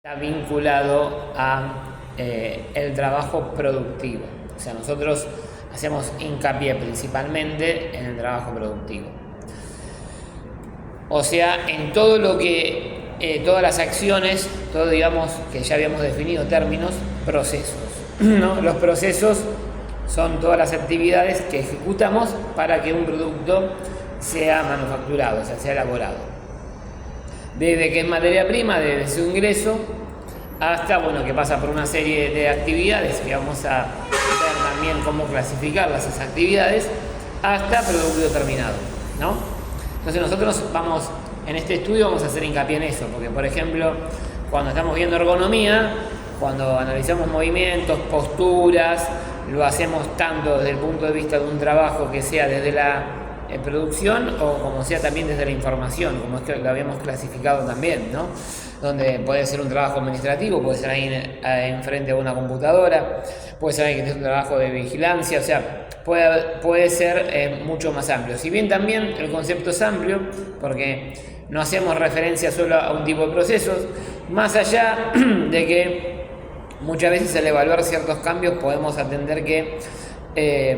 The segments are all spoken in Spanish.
está vinculado a el trabajo productivo. O sea, nosotros hacemos hincapié principalmente en el trabajo productivo. O sea, en todo lo que, todas las acciones, todo, digamos, que ya habíamos definido términos, procesos, ¿no? Los procesos son todas las actividades que ejecutamos para que un producto sea manufacturado, o sea, sea elaborado. Desde que es materia prima, desde su ingreso, hasta, bueno, que pasa por una serie de actividades que vamos a ver también cómo clasificarlas, esas actividades, hasta producto terminado, ¿no? Entonces nosotros en este estudio vamos a hacer hincapié en eso, porque por ejemplo, cuando estamos viendo ergonomía, cuando analizamos movimientos, posturas, lo hacemos tanto desde el punto de vista de un trabajo que sea desde la producción o como sea también desde la información, como es que lo habíamos clasificado también, ¿no? Donde puede ser un trabajo administrativo, puede ser ahí enfrente de una computadora, puede ser ahí que es un trabajo de vigilancia, o sea, puede ser mucho más amplio. Si bien también el concepto es amplio, porque no hacemos referencia solo a un tipo de procesos, más allá de que muchas veces al evaluar ciertos cambios podemos atender que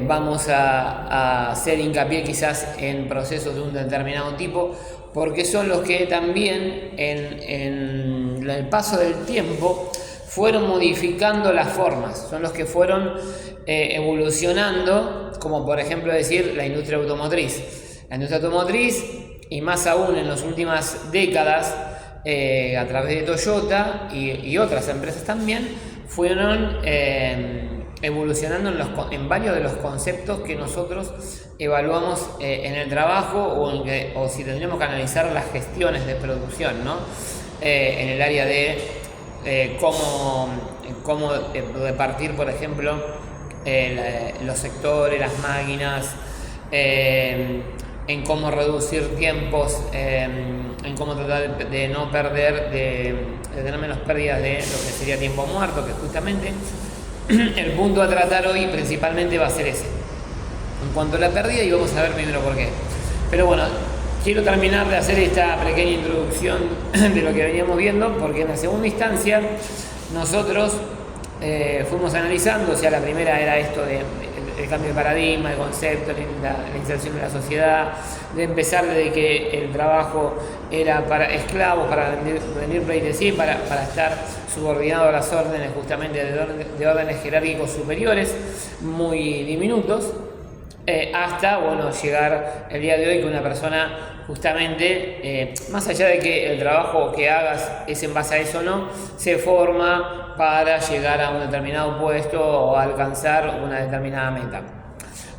vamos a hacer hincapié quizás en procesos de un determinado tipo, porque son los que también en el paso del tiempo fueron modificando las formas, son los que fueron evolucionando, como por ejemplo decir la industria automotriz. La industria automotriz, y más aún en las últimas décadas, a través de Toyota y otras empresas también, fueron evolucionando en varios de los conceptos que nosotros evaluamos en el trabajo o si tendríamos que analizar las gestiones de producción, ¿no? En el área de cómo repartir, por ejemplo, los sectores, las máquinas, en cómo reducir tiempos, en cómo tratar de no perder, de tener menos pérdidas de lo que sería tiempo muerto, que justamente el punto a tratar hoy principalmente va a ser ese. En cuanto a la pérdida, y vamos a ver primero por qué. Pero bueno, quiero terminar de hacer esta pequeña introducción de lo que veníamos viendo, porque en la segunda instancia nosotros fuimos analizando, o sea, la primera era esto de el cambio de paradigma, el concepto, la inserción de la sociedad, de empezar desde que el trabajo era para esclavos, para rendir pleitesía, para estar subordinado a las órdenes justamente de órdenes jerárquicos superiores, muy diminutos, hasta, bueno, llegar el día de hoy que una persona justamente, más allá de que el trabajo que hagas es en base a eso o no, se forma para llegar a un determinado puesto o alcanzar una determinada meta.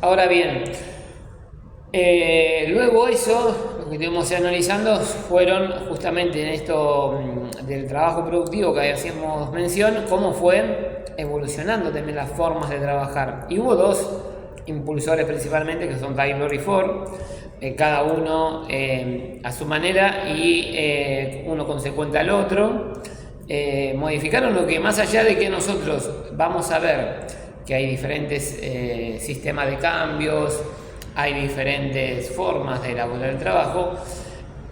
Ahora bien, luego eso, lo que estuvimos analizando fueron justamente en esto del trabajo productivo que hacíamos mención, cómo fue evolucionando también las formas de trabajar. Y hubo dos impulsores principalmente, que son Taylor y Ford, cada uno a su manera y uno consecuente al otro. Modificaron lo que, más allá de que nosotros vamos a ver que hay diferentes sistemas de cambios, hay diferentes formas de elaborar el trabajo,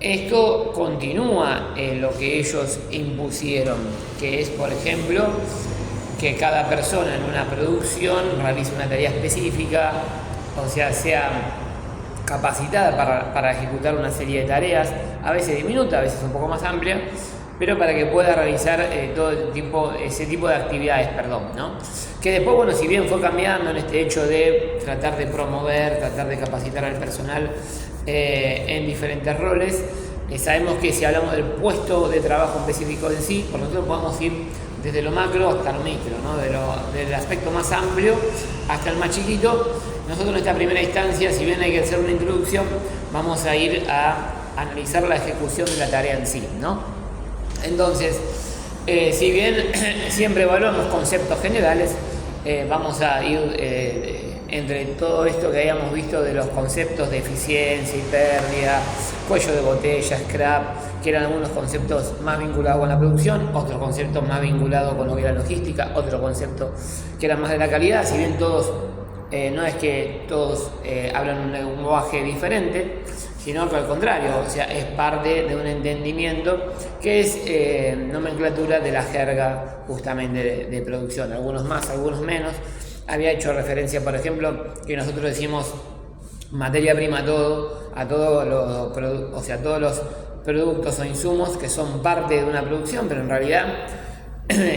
esto continúa lo que ellos impusieron, que es, por ejemplo, que cada persona en una producción realice una tarea específica, o sea capacitada para ejecutar una serie de tareas, a veces diminuta, a veces un poco más amplia, pero para que pueda realizar ese tipo de actividades, ¿no? Que después, bueno, si bien fue cambiando en este hecho de tratar de promover, tratar de capacitar al personal en diferentes roles, sabemos que si hablamos del puesto de trabajo específico en sí, por nosotros podemos ir desde lo macro hasta lo micro, ¿no? Del aspecto más amplio hasta el más chiquito. Nosotros en esta primera instancia, si bien hay que hacer una introducción, vamos a ir a analizar la ejecución de la tarea en sí, ¿no? Entonces, si bien siempre evaluamos conceptos generales, vamos a ir entre todo esto que hayamos visto de los conceptos de eficiencia y pérdida, cuello de botella, scrap, que eran algunos conceptos más vinculados con la producción, otros conceptos más vinculados con lo que era logística, otro concepto que era más de la calidad, si bien todos, no es que todos hablan un lenguaje diferente, sino que al contrario, o sea, es parte de un entendimiento que es nomenclatura de la jerga justamente de producción, algunos más, algunos menos. Había hecho referencia, por ejemplo, que nosotros decimos materia prima a todos los productos o insumos que son parte de una producción, pero en realidad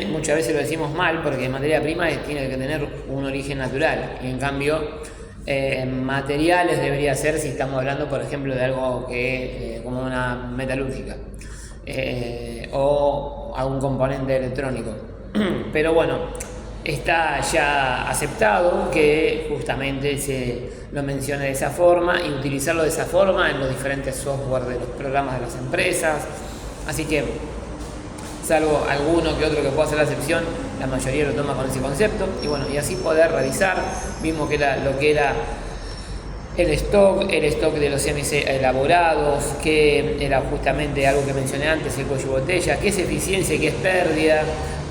muchas veces lo decimos mal, porque materia prima tiene que tener un origen natural, y en cambio materiales debería ser si estamos hablando, por ejemplo, de algo que como una metalúrgica o algún componente electrónico. Pero bueno, está ya aceptado que justamente se lo mencione de esa forma y utilizarlo de esa forma en los diferentes software de los programas de las empresas. Así que, salvo alguno que otro que pueda hacer la excepción, la mayoría lo toma con ese concepto, y bueno, y así poder revisar mismo que era lo que era el stock de los CMC elaborados, que era justamente algo que mencioné antes, el cuello botella, qué es eficiencia y qué es pérdida,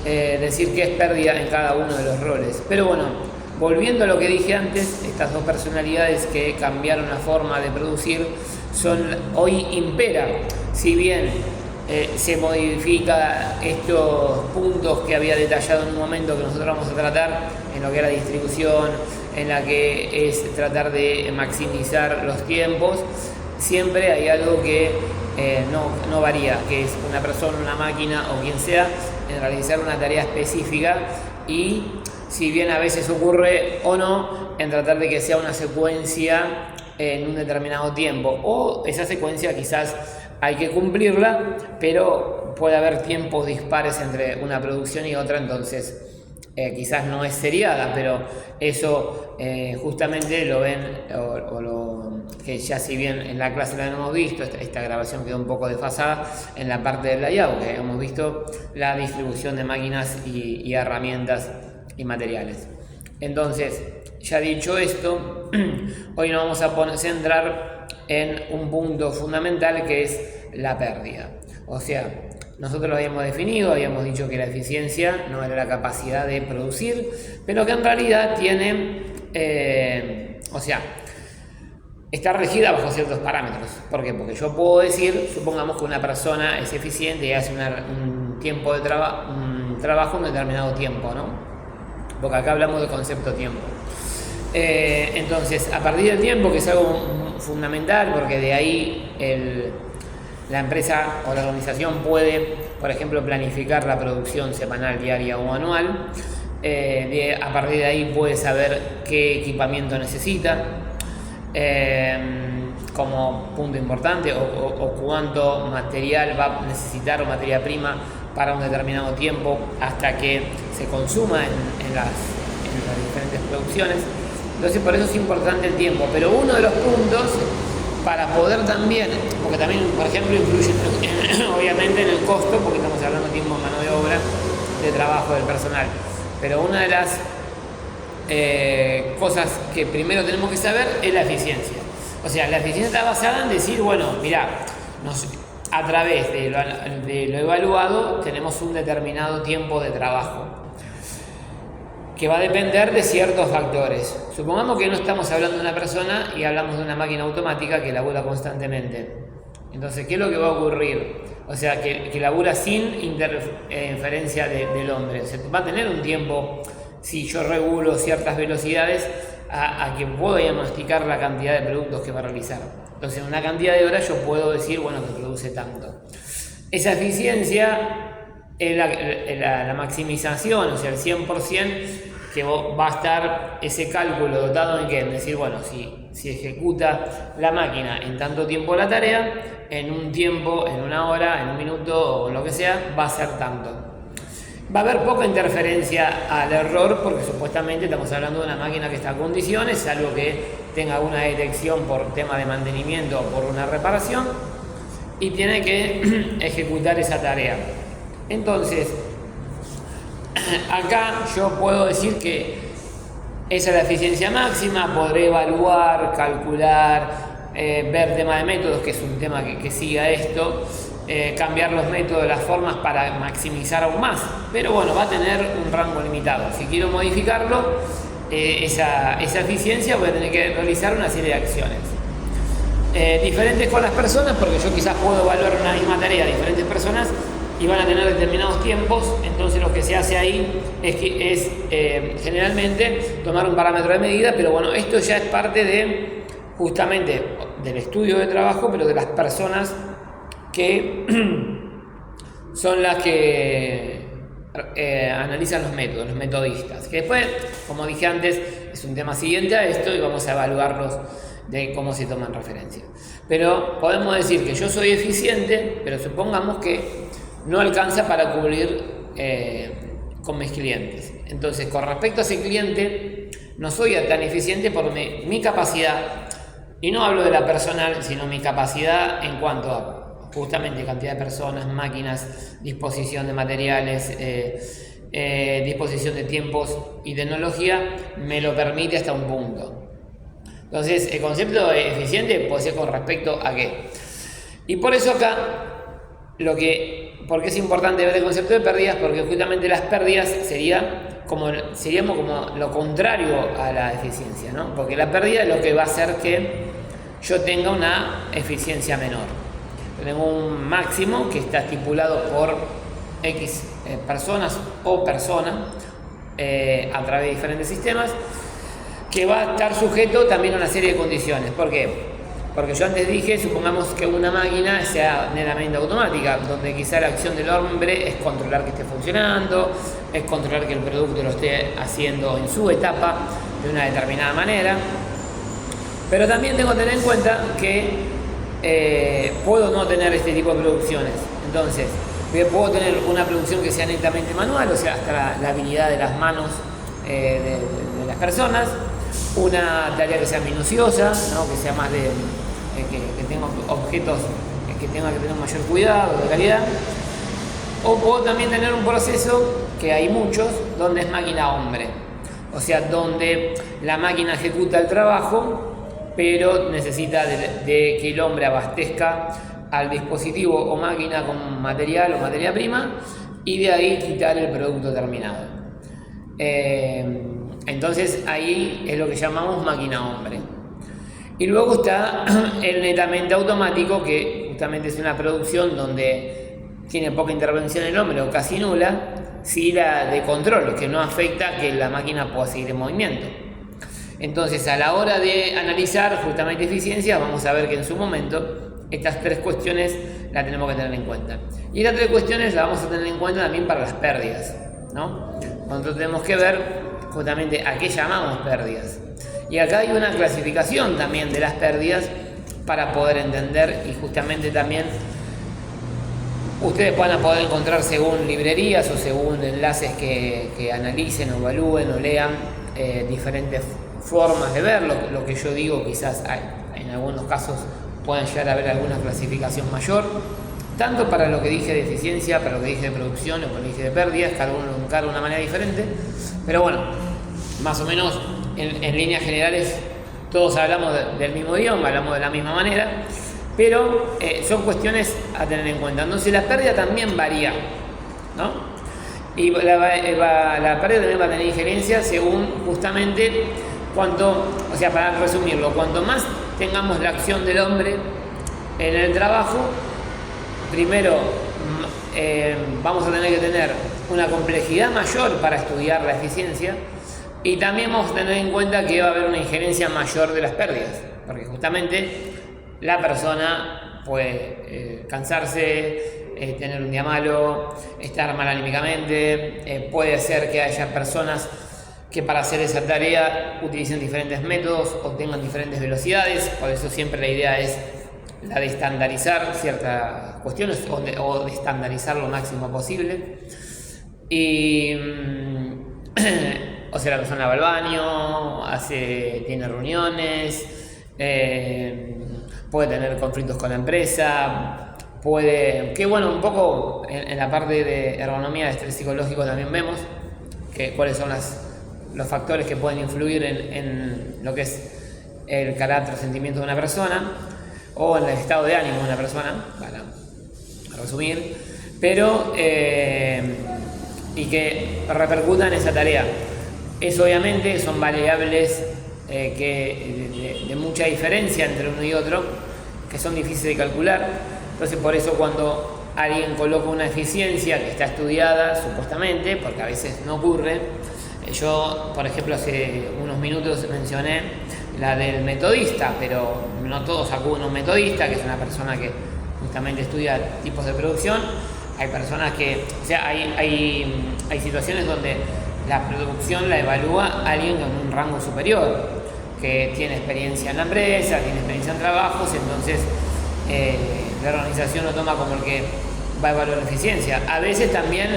decir qué es pérdida en cada uno de los roles. Pero bueno, volviendo a lo que dije antes, estas dos personalidades que cambiaron la forma de producir hoy impera, si bien se modifica estos puntos que había detallado en un momento que nosotros vamos a tratar en lo que era distribución, en la que es tratar de maximizar los tiempos. Siempre hay algo que no varía, que es una persona, una máquina o quien sea, en realizar una tarea específica, y si bien a veces ocurre o no, en tratar de que sea una secuencia en un determinado tiempo, o esa secuencia quizás hay que cumplirla, pero puede haber tiempos dispares entre una producción y otra, entonces quizás no es seriada, pero eso justamente lo ven, que ya si bien en la clase la hemos visto, esta grabación quedó un poco desfasada en la parte del layout, que hemos visto la distribución de máquinas y herramientas y materiales. Entonces, ya dicho esto, hoy nos vamos a centrar en un punto fundamental, que es la pérdida. O sea, nosotros lo habíamos definido, habíamos dicho que la eficiencia no era la capacidad de producir, pero que en realidad tiene, está regida bajo ciertos parámetros. ¿Por qué? Porque yo puedo decir, supongamos que una persona es eficiente y hace un tiempo de trabajo en un determinado tiempo, ¿no? Porque acá hablamos del concepto tiempo. Entonces, a partir del tiempo, que es algo fundamental, porque de ahí la empresa o la organización puede, por ejemplo, planificar la producción semanal, diaria o anual. A partir de ahí puede saber qué equipamiento necesita, como punto importante, o cuánto material va a necesitar o materia prima para un determinado tiempo hasta que se consuma en las diferentes producciones. Entonces, por eso es importante el tiempo. Pero uno de los puntos para poder también, porque también, por ejemplo, influye obviamente en el costo, porque estamos hablando de tiempo, mano de obra, de trabajo del personal. Pero una de las cosas que primero tenemos que saber es la eficiencia. O sea, la eficiencia está basada en decir, bueno, mira, a través de lo evaluado tenemos un determinado tiempo de trabajo, que va a depender de ciertos factores. Supongamos que no estamos hablando de una persona y hablamos de una máquina automática que labura constantemente. Entonces, ¿qué es lo que va a ocurrir? O sea, que labura sin interferencia del hombre. O sea, va a tener un tiempo, si yo regulo ciertas velocidades, a que puedo diagnosticar la cantidad de productos que va a realizar. Entonces, en una cantidad de horas yo puedo decir, bueno, que produce tanto. Esa eficiencia es la maximización, o sea, el 100%, que va a estar ese cálculo dotado en que decir, bueno, si ejecuta la máquina en tanto tiempo la tarea, en un tiempo, en una hora, en un minuto o lo que sea, va a ser tanto. Va a haber poca interferencia al error, porque supuestamente estamos hablando de una máquina que está en condiciones, salvo que tenga una detección por tema de mantenimiento o por una reparación, y tiene que ejecutar esa tarea. Entonces, acá yo puedo decir que esa es la eficiencia máxima. Podré evaluar, calcular, ver tema de métodos, que es un tema que siga esto, cambiar los métodos, las formas para maximizar aún más, pero bueno, va a tener un rango limitado. Si quiero modificarlo, esa eficiencia, voy a tener que realizar una serie de acciones. diferentes con las personas, porque yo quizás puedo evaluar una misma tarea a diferentes personas y van a tener determinados tiempos. Entonces lo que se hace ahí es generalmente tomar un parámetro de medida, pero bueno, esto ya es parte de justamente del estudio de trabajo, pero de las personas que son las que analizan los métodos, los metodistas, que después, como dije antes, es un tema siguiente a esto y vamos a evaluarlos de cómo se toman referencia. Pero podemos decir que yo soy eficiente, pero supongamos que no alcanza para cubrir con mis clientes. Entonces, con respecto a ese cliente, no soy tan eficiente por mi capacidad, y no hablo de la personal, sino mi capacidad en cuanto a justamente cantidad de personas, máquinas, disposición de materiales, disposición de tiempos y tecnología, me lo permite hasta un punto. Entonces, el concepto de eficiente puede ser con respecto a qué. Y por eso acá, porque es importante ver el concepto de pérdidas, porque justamente las pérdidas seríamos como lo contrario a la eficiencia, ¿no? Porque la pérdida es lo que va a hacer que yo tenga una eficiencia menor. Tenemos un máximo que está estipulado por X personas o persona a través de diferentes sistemas, que va a estar sujeto también a una serie de condiciones. ¿Por qué? Porque yo antes dije, supongamos que una máquina sea meramente automática, donde quizá la acción del hombre es controlar que esté funcionando, es controlar que el producto lo esté haciendo en su etapa de una determinada manera. Pero también tengo que tener en cuenta que puedo no tener este tipo de producciones. Entonces, puedo tener una producción que sea netamente manual, o sea, hasta la habilidad de las manos de las personas, una tarea que sea minuciosa, ¿no? Que sea más de que tenga objetos que tenga que tener mayor cuidado, de calidad. O puedo también tener un proceso, que hay muchos, donde es máquina-hombre, o sea, donde la máquina ejecuta el trabajo, pero necesita de que el hombre abastezca al dispositivo o máquina con material o materia prima, y de ahí quitar el producto terminado. Entonces ahí es lo que llamamos máquina-hombre. Y luego está el netamente automático, que justamente es una producción donde tiene poca intervención del hombre o casi nula, sí la de control, que no afecta que la máquina pueda seguir en movimiento. Entonces, a la hora de analizar justamente eficiencia, vamos a ver que en su momento estas tres cuestiones las tenemos que tener en cuenta. Y estas tres cuestiones las vamos a tener en cuenta también para las pérdidas, ¿no? Nosotros tenemos que ver justamente a qué llamamos pérdidas. Y acá hay una clasificación también de las pérdidas para poder entender, y justamente también ustedes van a poder encontrar según librerías o según enlaces que analicen o evalúen o lean diferentes formas de ver lo que yo digo. Quizás en algunos casos pueden llegar a haber alguna clasificación mayor, tanto para lo que dije de eficiencia, para lo que dije de producción o para lo que dije de pérdidas, cada uno lo encara de una manera diferente, pero bueno, más o menos en líneas generales todos hablamos del mismo idioma, hablamos de la misma manera, pero son cuestiones a tener en cuenta. Entonces la pérdida también varía, ¿no? Y la pérdida también va a tener injerencia según justamente o sea, para resumirlo, cuanto más tengamos la acción del hombre en el trabajo, primero vamos a tener que tener una complejidad mayor para estudiar la eficiencia, y también vamos a tener en cuenta que va a haber una injerencia mayor de las pérdidas, porque justamente la persona puede cansarse, tener un día malo, estar mal anímicamente, puede ser que haya personas que para hacer esa tarea utilicen diferentes métodos o tengan diferentes velocidades. Por eso siempre la idea es la de estandarizar ciertas cuestiones o de estandarizar lo máximo posible. Y o sea, la persona va al baño, tiene reuniones, puede tener conflictos con la empresa, que bueno, un poco en la parte de ergonomía de estrés psicológico también vemos cuáles son los factores que pueden influir en lo que es el carácter, sentimiento de una persona, o en el estado de ánimo de una persona, para resumir, pero y que repercutan en esa tarea. Eso obviamente son variables de mucha diferencia entre uno y otro, que son difíciles de calcular. Entonces por eso cuando alguien coloca una eficiencia que está estudiada supuestamente, porque a veces no ocurre, yo por ejemplo hace unos minutos mencioné la del metodista, pero no todos acuden a un metodista, que es una persona que justamente estudia tipos de producción. Hay personas que, o sea, hay situaciones donde la producción la evalúa alguien con un rango superior, que tiene experiencia en la empresa, tiene experiencia en trabajos, entonces la organización lo toma como el que va a evaluar la eficiencia. A veces también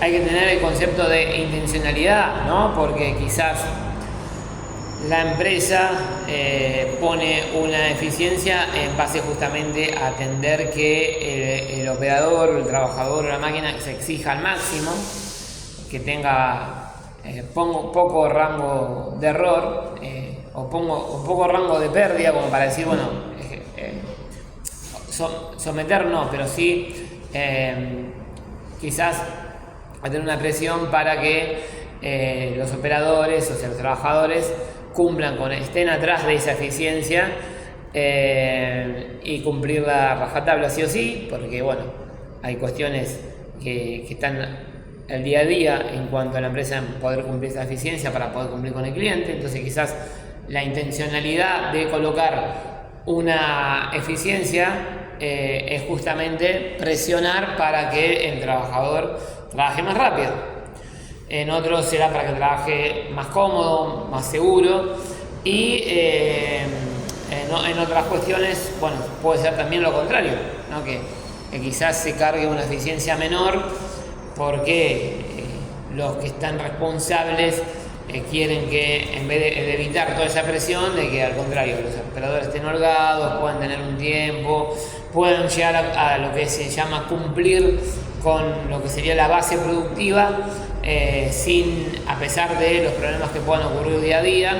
hay que tener el concepto de intencionalidad, ¿no? Porque quizás la empresa pone una eficiencia en base justamente a atender que el operador o el trabajador o la máquina se exija al máximo, que tenga poco rango de error o poco rango de pérdida, como para decir, bueno, someter no, pero sí quizás a tener una presión para que los operadores, o sea, los trabajadores, estén atrás de esa eficiencia y cumplir la rajatabla sí o sí, porque bueno, hay cuestiones que están el día a día en cuanto a la empresa en poder cumplir esa eficiencia para poder cumplir con el cliente. Entonces quizás la intencionalidad de colocar una eficiencia es justamente presionar para que el trabajador trabaje más rápido. En otros será para que trabaje más cómodo, más seguro, y en otras cuestiones, bueno, puede ser también lo contrario, ¿no? Que quizás se cargue una eficiencia menor porque los que están responsables quieren que, en vez de evitar toda esa presión, de que al contrario, los operadores estén holgados, puedan tener un tiempo, puedan llegar a lo que se llama cumplir con lo que sería la base productiva, a pesar de los problemas que puedan ocurrir día a día,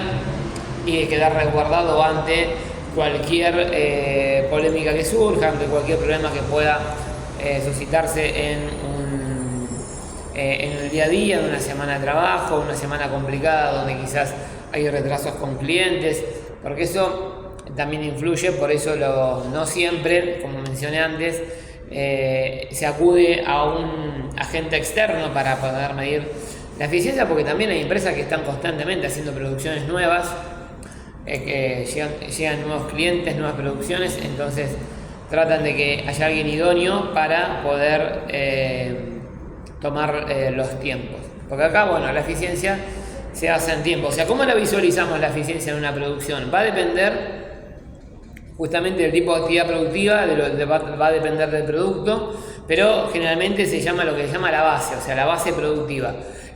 y de quedar resguardado ante cualquier polémica que surja, ante cualquier problema que pueda suscitarse en el día a día, en una semana de trabajo, una semana complicada donde quizás hay retrasos con clientes, porque eso también influye. Por eso no siempre, como mencioné antes, se acude a un agente externo para poder medir la eficiencia, porque también hay empresas que están constantemente haciendo producciones nuevas, que llegan nuevos clientes, nuevas producciones, entonces tratan de que haya alguien idóneo para poder tomar los tiempos, porque acá, bueno, la eficiencia se basa en tiempo. O sea, ¿cómo la visualizamos la eficiencia en una producción? Va a depender justamente del tipo de actividad productiva, va a depender del producto, pero generalmente se llama lo que se llama la base, o sea, la base productiva.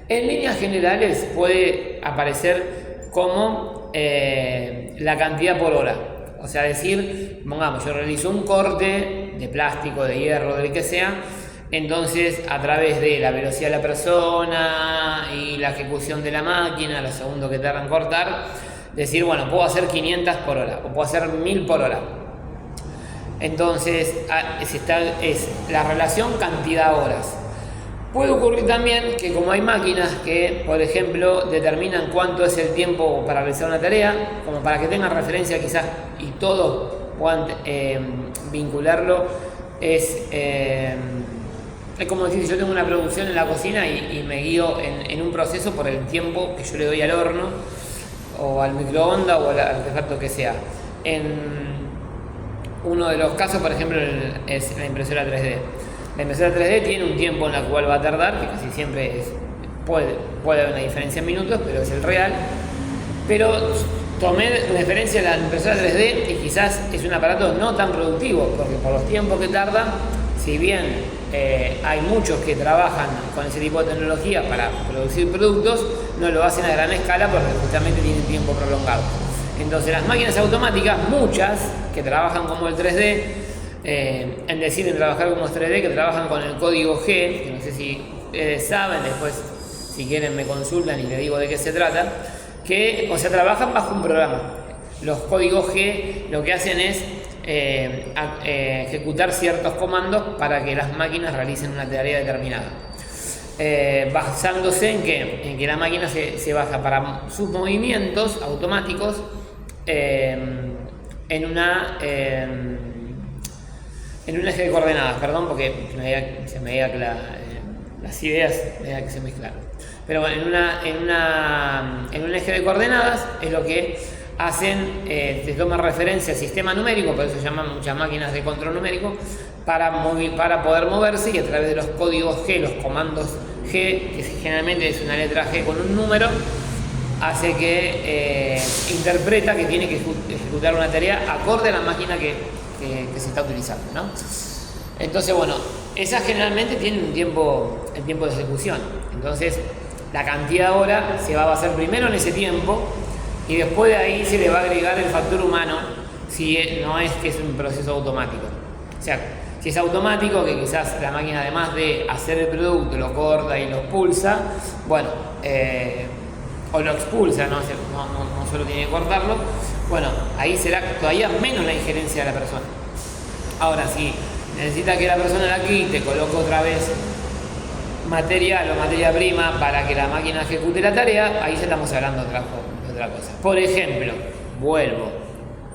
En líneas generales puede aparecer como la cantidad por hora. O sea, decir, pongamos, yo realizo un corte de plástico, de hierro, del que sea, entonces a través de la velocidad de la persona y la ejecución de la máquina, los segundos que tardan en cortar, decir, bueno, puedo hacer 500 por hora o puedo hacer 1000 por hora. Entonces es la relación cantidad-horas. Puede ocurrir también que, como hay máquinas que, por ejemplo, determinan cuánto es el tiempo para realizar una tarea, como para que tengan referencia quizás y todos puedan vincularlo, es como decir, yo tengo una producción en la cocina y me guío en un proceso por el tiempo que yo le doy al horno o al microondas o al artefacto que sea. En uno de los casos, por ejemplo, es la impresora 3D. La impresora 3D tiene un tiempo en el cual va a tardar, que casi siempre puede haber una diferencia en minutos, pero es el real. Pero tomé referencia a la impresora 3D y quizás es un aparato no tan productivo, porque por los tiempos que tarda, si bien hay muchos que trabajan con ese tipo de tecnología para producir productos, no lo hacen a gran escala porque justamente tienen tiempo prolongado. Entonces las máquinas automáticas, muchas que trabajan como el 3D, en trabajar como el 3D, que trabajan con el código G, que no sé si ustedes saben, después si quieren me consultan y les digo de qué se trata, trabajan bajo un programa. Los códigos G lo que hacen es ejecutar ciertos comandos para que las máquinas realicen una tarea determinada, basándose en que la máquina se basa para sus movimientos automáticos en una en un eje de coordenadas, perdón, porque se me veía las ideas que se mezclaron. Pero bueno, en un eje de coordenadas es lo que hacen, se toma referencia al sistema numérico, por eso se llaman muchas máquinas de control numérico, para poder moverse, y a través de los códigos G, los comandos G, que generalmente es una letra G con un número, hace que interpreta que tiene que ejecutar una tarea acorde a la máquina que se está utilizando, ¿no? Entonces, bueno, esas generalmente tienen el tiempo de ejecución. Entonces, la cantidad de horas se va a basar primero en ese tiempo, y después de ahí se le va a agregar el factor humano, si no es que es un proceso automático. O sea, si es automático, que quizás la máquina, además de hacer el producto, lo corta y lo expulsa, bueno, o lo expulsa, no solo tiene que cortarlo, bueno, ahí será todavía menos la injerencia de la persona. Ahora, si necesita que la persona la quite, coloque otra vez material o materia prima para que la máquina ejecute la tarea, ahí ya estamos hablando de otra cosa. Por ejemplo, vuelvo,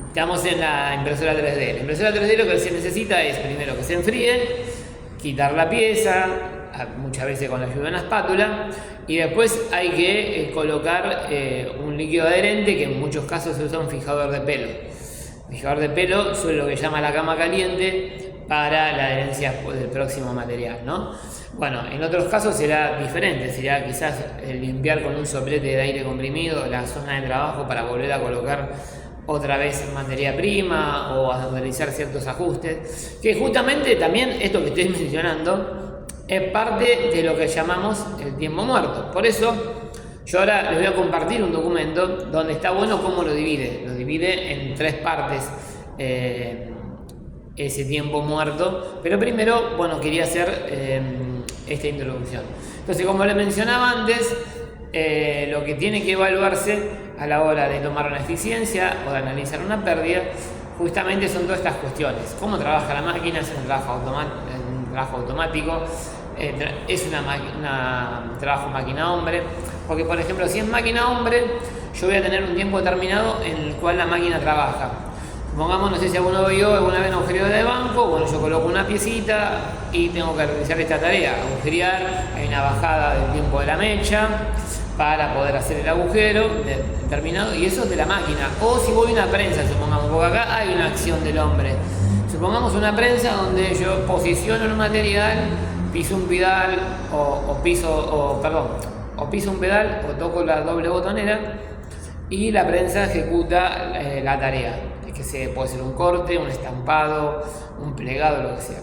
estamos en la impresora 3D. La impresora 3D lo que se necesita es primero que se enfríe, quitar la pieza, muchas veces con la ayuda de una espátula, y después hay que colocar un líquido adherente, que en muchos casos se usa un fijador de pelo. Fijador de pelo es lo que llama la cama caliente para la adherencia del próximo material, ¿no? Bueno, en otros casos será diferente, será quizás limpiar con un soplete de aire comprimido la zona de trabajo para volver a colocar otra vez materia prima, o a realizar ciertos ajustes, que justamente también esto que estoy mencionando es parte de lo que llamamos el tiempo muerto. Por eso yo ahora les voy a compartir un documento donde está bueno cómo lo divide en 3 partes ese tiempo muerto, pero primero, bueno, quería hacer esta introducción. Entonces, como les mencionaba antes, lo que tiene que evaluarse a la hora de tomar una eficiencia o de analizar una pérdida, justamente son todas estas cuestiones: cómo trabaja la máquina, es un trabajo automático, es un trabajo máquina-hombre, porque por ejemplo, si es máquina-hombre, yo voy a tener un tiempo determinado en el cual la máquina trabaja. Supongamos, no sé si alguno vio alguna vez un agujero de banco, bueno, yo coloco una piecita y tengo que realizar esta tarea, agujerear, hay una bajada del tiempo de la mecha para poder hacer el agujero determinado, y eso es de la máquina. O si voy a una prensa, supongamos, porque acá hay una acción del hombre. Supongamos una prensa donde yo posiciono el material, piso un pedal o piso un pedal o toco la doble botonera, y la prensa ejecuta la tarea, que puede ser un corte, un estampado, un plegado, lo que sea.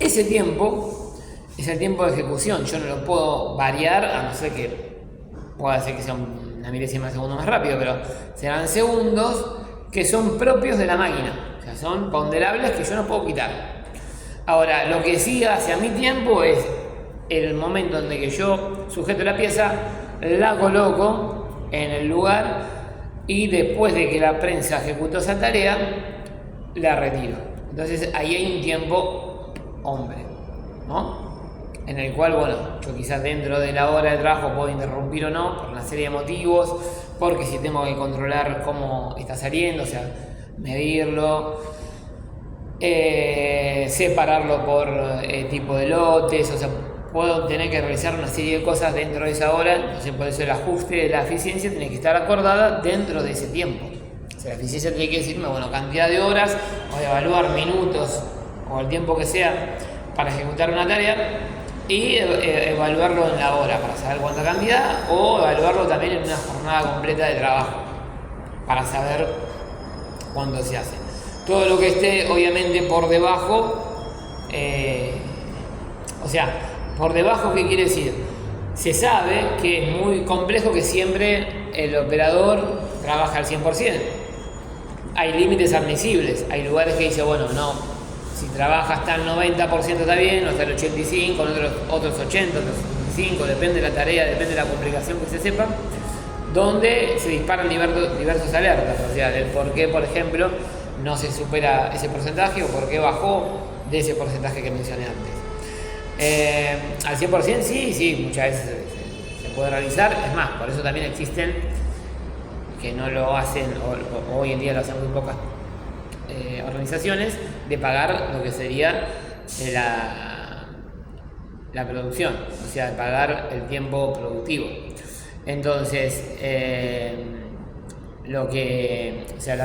Ese tiempo es el tiempo de ejecución. Yo no lo puedo variar, a no ser que pueda ser que sea una milésima de segundo más rápido, pero serán segundos que son propios de la máquina, o sea, son ponderables que yo no puedo quitar. Ahora, lo que sí hace a mi tiempo es el momento en que yo sujeto la pieza, la coloco en el lugar, y después de que la prensa ejecutó esa tarea, la retiro. Entonces ahí hay un tiempo hombre, ¿no? En el cual, bueno, yo quizás dentro de la hora de trabajo puedo interrumpir o no, por una serie de motivos, porque si tengo que controlar cómo está saliendo, o sea, medirlo, separarlo por tipo de lotes, o sea, puedo tener que realizar una serie de cosas dentro de esa hora. Entonces, por eso el ajuste de la eficiencia tiene que estar acordada dentro de ese tiempo. O sea, la eficiencia tiene que decirme, bueno, cantidad de horas, o evaluar minutos o el tiempo que sea para ejecutar una tarea, y evaluarlo en la hora para saber cuánta cantidad, o evaluarlo también en una jornada completa de trabajo para saber cuánto se hace. Todo lo que esté obviamente por debajo, o sea, por debajo, ¿qué quiere decir? Se sabe que es muy complejo que siempre el operador trabaja al 100%. Hay límites admisibles, hay lugares que dice, bueno, no, si trabaja hasta el 90% está bien, o hasta el 85%, otros 80%, otros 75%, depende de la tarea, depende de la complicación que se sepa, donde se disparan diversos alertas, o sea, del por qué, por ejemplo, no se supera ese porcentaje, o por qué bajó de ese porcentaje que mencioné antes. Al 100% sí, muchas veces se puede realizar. Es más, por eso también existen que no lo hacen, o hoy en día lo hacen muy pocas organizaciones, de pagar lo que sería la producción, o sea, de pagar el tiempo productivo. Entonces, o sea,